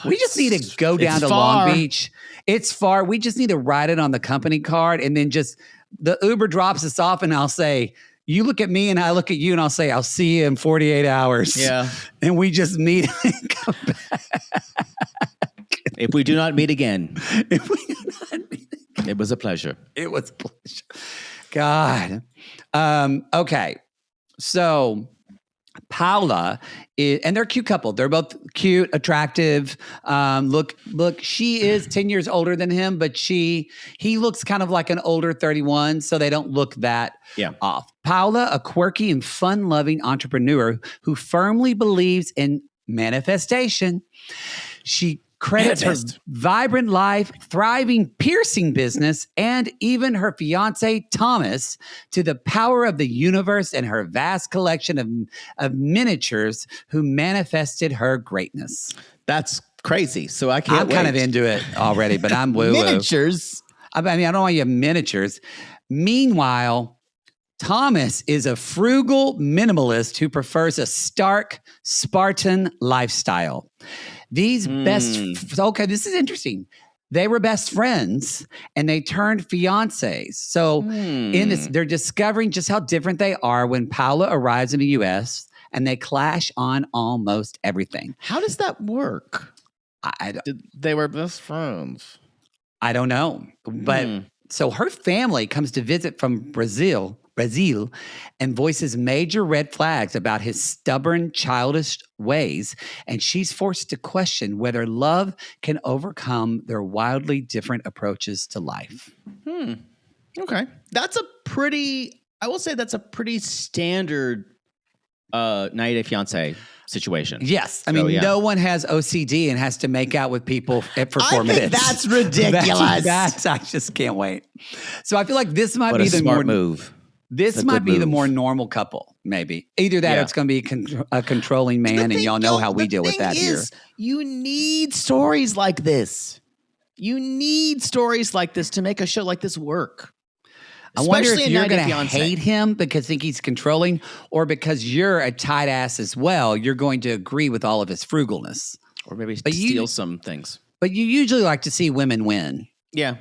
We just need to go down to Long Beach. It's far. We just need to write it on the company card, and then just the Uber drops us off, and I'll say, you look at me and I look at you, and I'll say, I'll see you in 48 hours. Yeah. And we just meet and come back. If we do not meet again. It was a pleasure. It was a pleasure. God. Okay. So Paula and they're a cute couple. They're both cute, attractive. Look, she is 10 years older than him, but he looks kind of like an older 31, so they don't look that off. Paula, a quirky and fun-loving entrepreneur who firmly believes in manifestation. She credits her vibrant life, thriving piercing business, and even her fiance, Thomas, to the power of the universe and her vast collection of miniatures who manifested her greatness. That's crazy. So I'm kind of into it already, but I'm woo-woo. Miniatures? I mean, I don't want you to have miniatures. Meanwhile, Thomas is a frugal minimalist who prefers a stark Spartan lifestyle. These this is interesting. They were best friends and they turned fiancés. So in this, they're discovering just how different they are when Paula arrives in the U.S. and they clash on almost everything. How does that work? They were best friends. I don't know. But so her family comes to visit from Brazil, and voices major red flags about his stubborn, childish ways, and she's forced to question whether love can overcome their wildly different approaches to life. Okay. That's a pretty standard 90-day fiancé situation. Yes. I mean, no one has OCD and has to make out with people for 4 minutes. That's ridiculous. I just can't wait. So I feel like this might be the smart move. This might be the more normal couple, maybe. Either that or it's going to be a controlling man, and y'all know how we deal with that here. You need stories like this. You need stories like this to make a show like this work. I wonder if you're going to hate him because think he's controlling, or because you're a tight ass as well, you're going to agree with all of his frugalness. Or maybe steal some things. But you usually like to see women win. Yeah.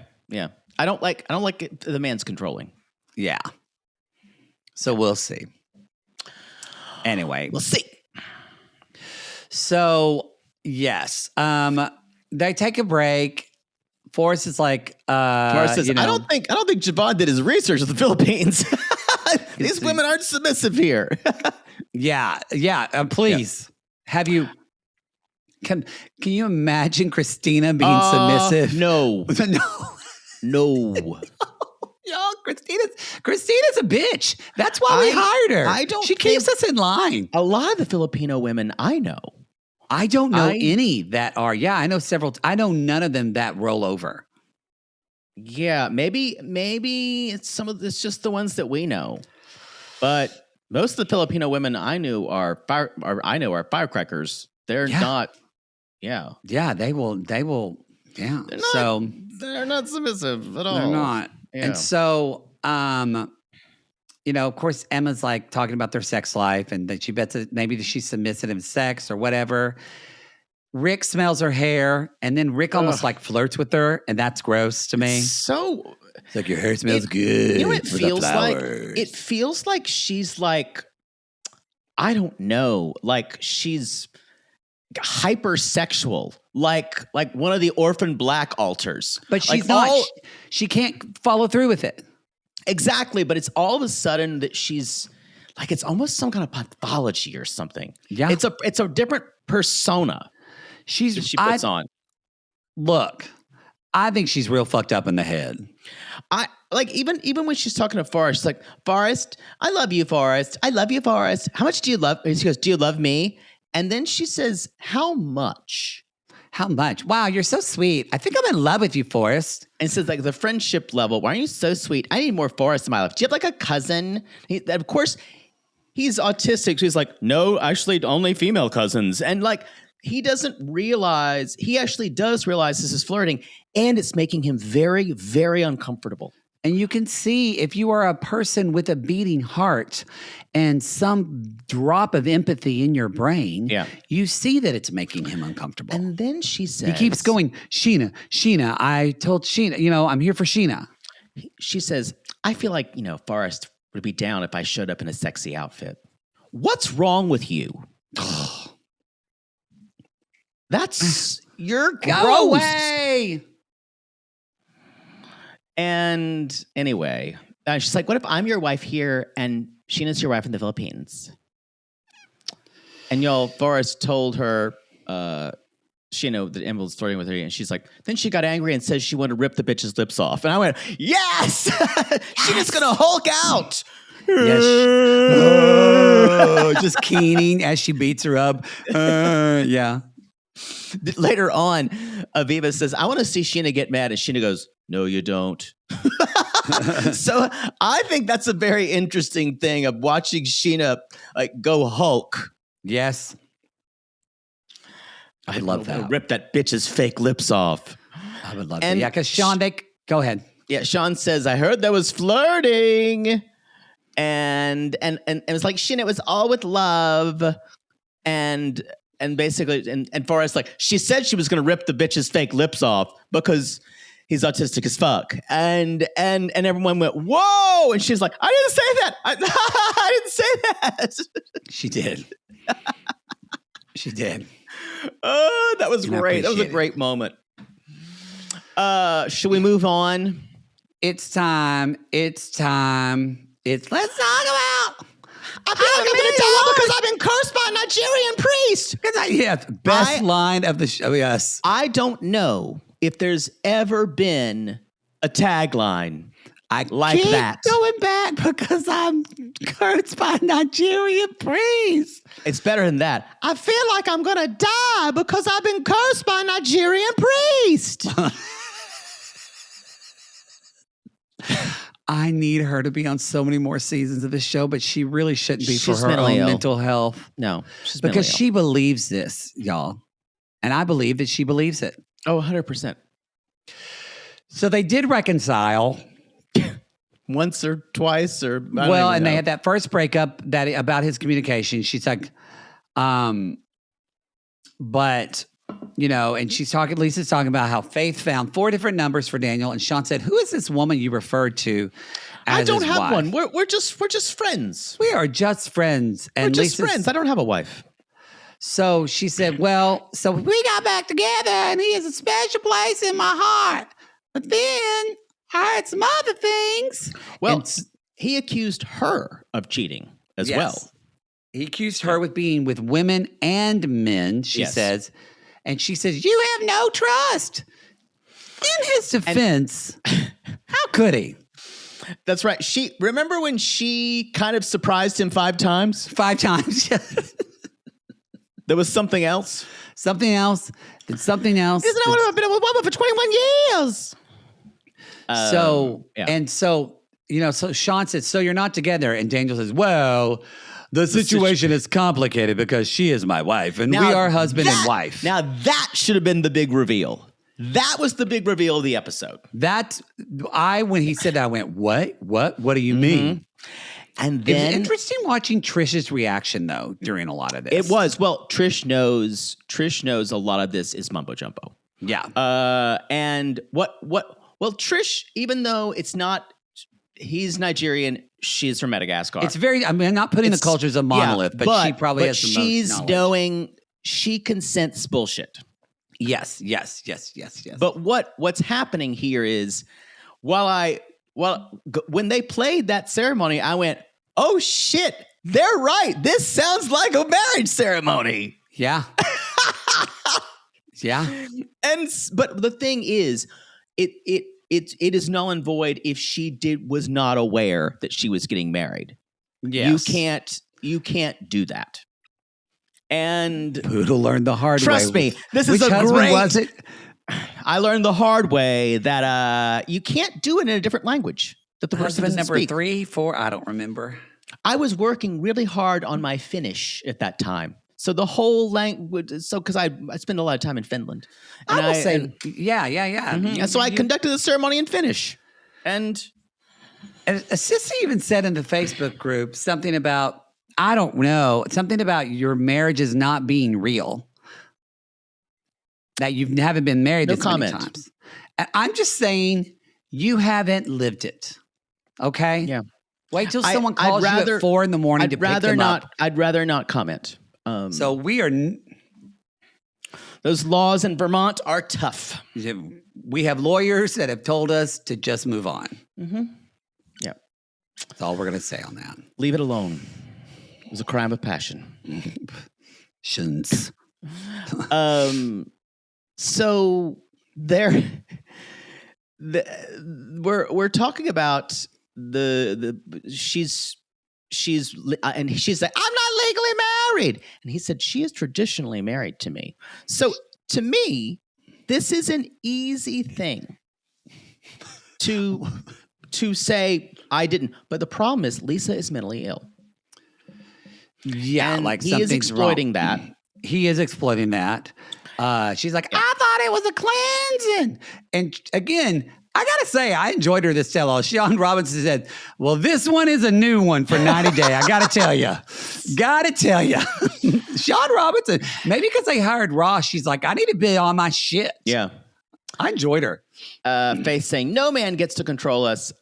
I don't like it, the man's controlling. Yeah. So we'll see. Anyway. We'll see. So, yes. They take a break. Forrest is like, Forrest says, I don't think Jovon did his research in the Philippines. These women aren't submissive here. Yeah. Please. Have you? Can you imagine Christina being submissive? No. No. Y'all, Christina's a bitch. That's why we hired her. She keeps us in line. A lot of the Filipino women I know. I don't know any that are. Yeah, I know several. I know none of them that roll over. Yeah, maybe it's just the ones that we know. But most of the Filipino women I knew are firecrackers. They're not. Yeah. Yeah, they will. Yeah. They're not submissive at all. They're not. Yeah. And so, of course, Emma's like talking about their sex life and that she bets that maybe she's submissive in sex or whatever. Rick smells her hair, and then Rick almost like flirts with her, and that's gross to me. It's like your hair smells good. You know what it feels like? It feels like she's like, I don't know, like she's hypersexual, like one of the orphan black altars. But she's not. She can't follow through with it. Exactly, but it's all of a sudden that she's like, it's almost some kind of pathology or something. Yeah, it's a different persona. She puts on. Look, I think she's real fucked up in the head. I like even when she's talking to Forrest, she's like, Forrest, I love you, Forrest. I love you, Forrest. How much do you love? And she goes, do you love me? And then she says, how much? How much? Wow, you're so sweet. I think I'm in love with you, Forrest. And says like the friendship level. Why are you so sweet? I need more Forrest in my life. Do you have like a cousin? Of course, he's autistic. So he's like, no, actually only female cousins. And like, he doesn't realize, he actually does realize this is flirting, and it's making him very, very uncomfortable. And you can see if you are a person with a beating heart and some drop of empathy in your brain, you see that it's making him uncomfortable. And then she says, he keeps going, Sheena, I told Sheena, I'm here for Sheena. She says, I feel like, Forrest would be down if I showed up in a sexy outfit. What's wrong with you? You're gross. Go away. And anyway, she's like, what if I'm your wife here and Sheena's your wife in the Philippines? And Forrest told her, Sheena, that Emma was flirting with her, and she's like, then she got angry and says she wanted to rip the bitch's lips off. And I went, yes! Sheena's going to Hulk out. Yes. Just keening as she beats her up. Yeah. Later on, Aviva says, I want to see Sheena get mad. And Sheena goes, no, you don't. So I think that's a very interesting thing of watching Sheena like go Hulk. Yes. I love that. Rip that bitch's fake lips off. I would love that. Yeah, because Sean, go ahead. Yeah, Sean says, I heard there was flirting. And it was like, Sheena, it was all with love. And basically, and Forrest, like, she said she was going to rip the bitch's fake lips off because he's autistic as fuck. And everyone went, whoa. And she's like, I didn't say that. I didn't say that. She did. She did. Oh, that was great. That was a great moment. Should we move on? It's time. Let's talk about. I feel like I'm going to die because I've been cursed by a Nigerian priest. Best line of the show. Yes. I don't know if there's ever been a tagline like that. Going back because I'm cursed by a Nigerian priest. It's better than that. I feel like I'm going to die because I've been cursed by a Nigerian priest. I need her to be on so many more seasons of this show, but she really shouldn't be She's for her own ill. mental health. No, she's because she believes this, y'all. And I believe that she believes it. Oh, 100%. So they did reconcile. Once or twice or... They had that first breakup about his communication. She's like, but... and Lisa's talking about how Faith found 4 different numbers for Daniel. And Sean said, who is this woman you referred to as I don't his have wife? one. We're just friends. We are just friends. And we're just friends. I don't have a wife. So she said, well, so we got back together and he has a special place in my heart. But then I heard some other things. Well, he accused her of cheating as well. He accused her with being with women and men, she says. And she says, you have no trust. In his defense, how could he? That's right. Remember when she kind of surprised him 5 times? 5 times. There was something else. Something else. Did something else. Isn't that I've been with a woman for 21 years? So, so Sean says, so you're not together. And Daniel says, well, the situation is complicated because she is my wife and we are husband and wife. Now that should have been the big reveal. That was the big reveal of the episode. When he said that, I went, what? What do you mean? And then it was interesting watching Trish's reaction though during a lot of this. It was. Well, Trish knows a lot of this is mumbo jumbo. Yeah. And Trish, even though he's Nigerian, she's from Madagascar. It's I'm not putting the culture as a monolith, but she probably has the most knowledge. She's knowing she can sense bullshit. Yes. But what's happening here is when they played that ceremony, I went, oh shit, they're right. This sounds like a marriage ceremony. Yeah. Yeah. But the thing is, it is null and void if she was not aware that she was getting married. Yes. You can't do that. And Poodle learned the hard way. Trust me, this is Which a husband great. Was it? I learned the hard way that you can't do it in a different language that the person doesn't number speak. 3, 4, I don't remember. I was working really hard on my Finnish at that time. So the whole language, because I spend a lot of time in Finland. And I will say, yeah. Mm-hmm. And so I conducted the ceremony in Finnish. And a sister even said in the Facebook group something about, I don't know, something about your marriage is not being real. That you haven't been married this many times. And I'm just saying you haven't lived it. Okay? Yeah. Wait till someone calls you at 4 a.m. to pick them up. I'd rather not comment. So we are... Those laws in Vermont are tough. We have lawyers that have told us to just move on. Mm-hmm. Yeah. That's all we're going to say on that. Leave it alone. It was a crime of passion. Shouldn't. So we're talking about she's and she's like, I'm not legally married, and he said she is traditionally married to me. So to me, this is an easy thing to say I didn't. But the problem is Lisa is mentally ill. Yeah, and like he something's is exploiting wrong. that. He is exploiting that. She's like, I thought it was a cleansing. And again, I got to say, I enjoyed her this tell-all. Sean Robinson said, well, this one is a new one for 90 Day. I got to tell you. Sean Robinson, maybe because they hired Ross, she's like, I need to be on my shit. Yeah. I enjoyed her. Faith saying, no man gets to control us.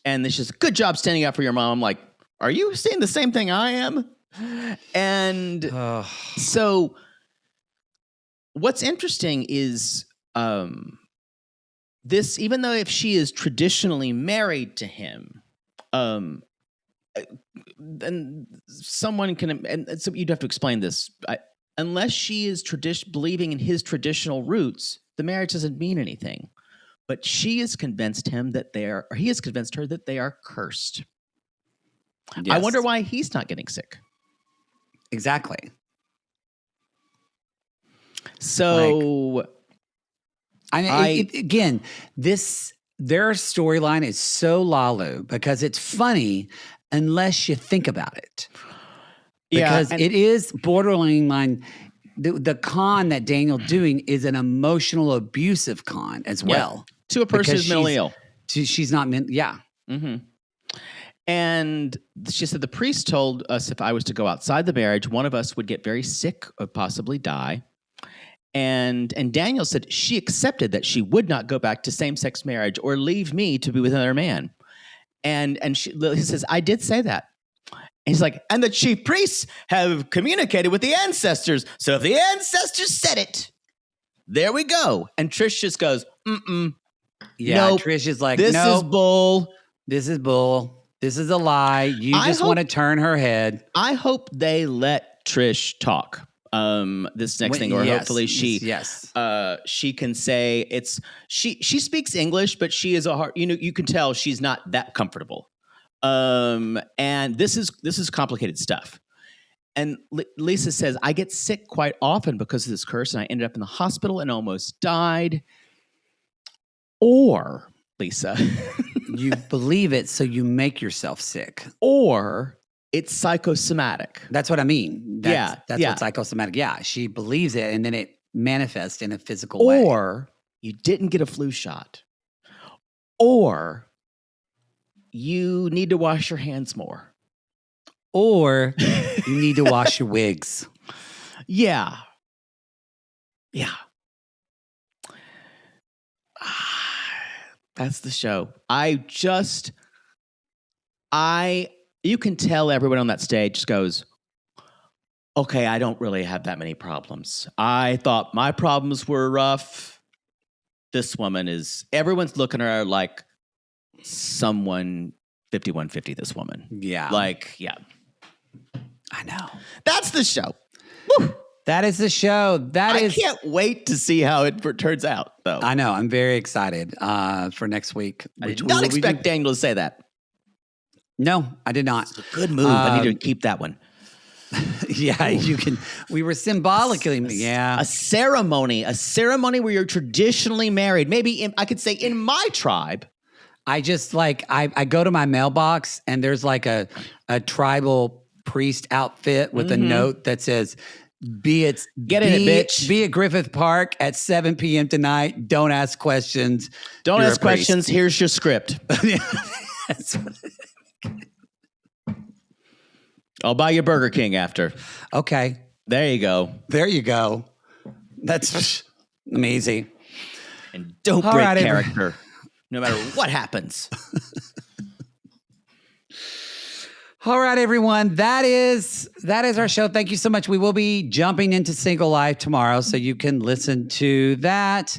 And this is good job standing up for your mom. I'm like, are you seeing the same thing I am? And so what's interesting is this, even though if she is traditionally married to him, then someone can, and so you'd have to explain this. Unless she is believing in his traditional roots, the marriage doesn't mean anything. But she has convinced him that he has convinced her that they are cursed. Yes. I wonder why he's not getting sick. Exactly. So, again, their storyline is so lalu because it's funny unless you think about it. Because it is borderline. The con that Daniel's doing is an emotional abusive con as well. To a person who's mentally ill. She's not meant. Yeah. Mm-hmm. And she said the priest told us if I was to go outside the marriage, one of us would get very sick or possibly die. And Daniel said she accepted that she would not go back to same-sex marriage or leave me to be with another man. And he says, I did say that. And he's like, and the chief priests have communicated with the ancestors. So if the ancestors said it, there we go. And Trish just goes, Yeah, nope, Trish is like, this is bull. This is bull. This is a lie. You I just hope- want to turn her head. I hope they let Trish talk. This next thing, or hopefully she can say she speaks English, but she is a hard. You can tell she's not that comfortable. And this is complicated stuff. And Lisa says, I get sick quite often because of this curse, and I ended up in the hospital and almost died. Or, Lisa, you believe it, so you make yourself sick. Or it's psychosomatic. That's what I mean. That's Yeah. what psychosomatic. Yeah, she believes it, and then it manifests in a physical way. Or you didn't get a flu shot. Or you need to wash your hands more. Or you need to wash your wigs. Yeah. That's the show. You can tell everyone on that stage just goes, okay, I don't really have that many problems. I thought my problems were rough. This woman everyone's looking at her like someone 5150, this woman. Yeah. I know. That's the show. Woo. That is the show. I can't wait to see how it turns out, though. I know. I'm very excited for next week. I did not expect Daniel to say that. No, I did not. It's a good move. I need to keep that one. Yeah, you can. We were symbolically, a ceremony where you're traditionally married. Maybe I could say in my tribe. I just I go to my mailbox and there's like a tribal priest outfit with a note that says, Get in it, bitch. Be at Griffith Park at 7 p.m. tonight. Don't ask questions. Don't ask questions. Here's your script. I'll buy you Burger King after. Okay. There you go. That's amazing. And don't break character, no matter what happens. All right, everyone. That is our show. Thank you so much. We will be jumping into Single Life tomorrow, so you can listen to that.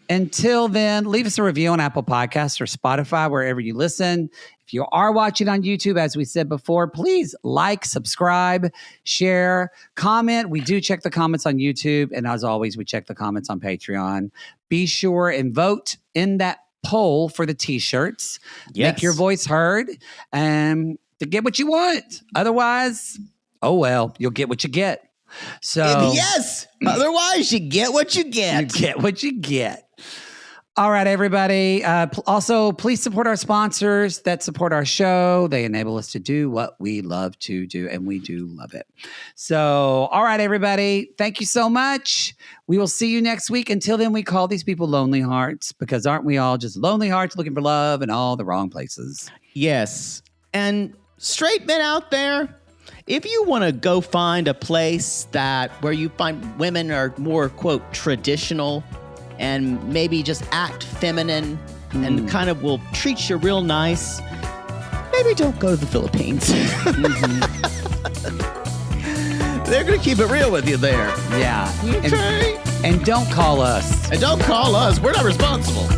Until then, leave us a review on Apple Podcasts or Spotify, wherever you listen. If you are watching on YouTube, as we said before, please like, subscribe, share, comment. We do check the comments on YouTube. And as always, we check the comments on Patreon. Be sure and vote in that poll for the T-shirts. Yes. Make your voice heard and to get what you want. Otherwise, oh well, you'll get what you get. So yes. Otherwise, you get what you get. You get what you get. All right, everybody. Also, please support our sponsors that support our show. They enable us to do what we love to do, and we do love it. So, all right, everybody. Thank you so much. We will see you next week. Until then, we call these people lonely hearts because aren't we all just lonely hearts looking for love in all the wrong places? Yes. And straight men out there, if you want to go find a place where you find women are more, quote, traditional and maybe just act feminine and kind of will treat you real nice, maybe don't go to the Philippines. They're going to keep it real with you there. Yeah. Okay. And don't call us. And don't call us. We're not responsible.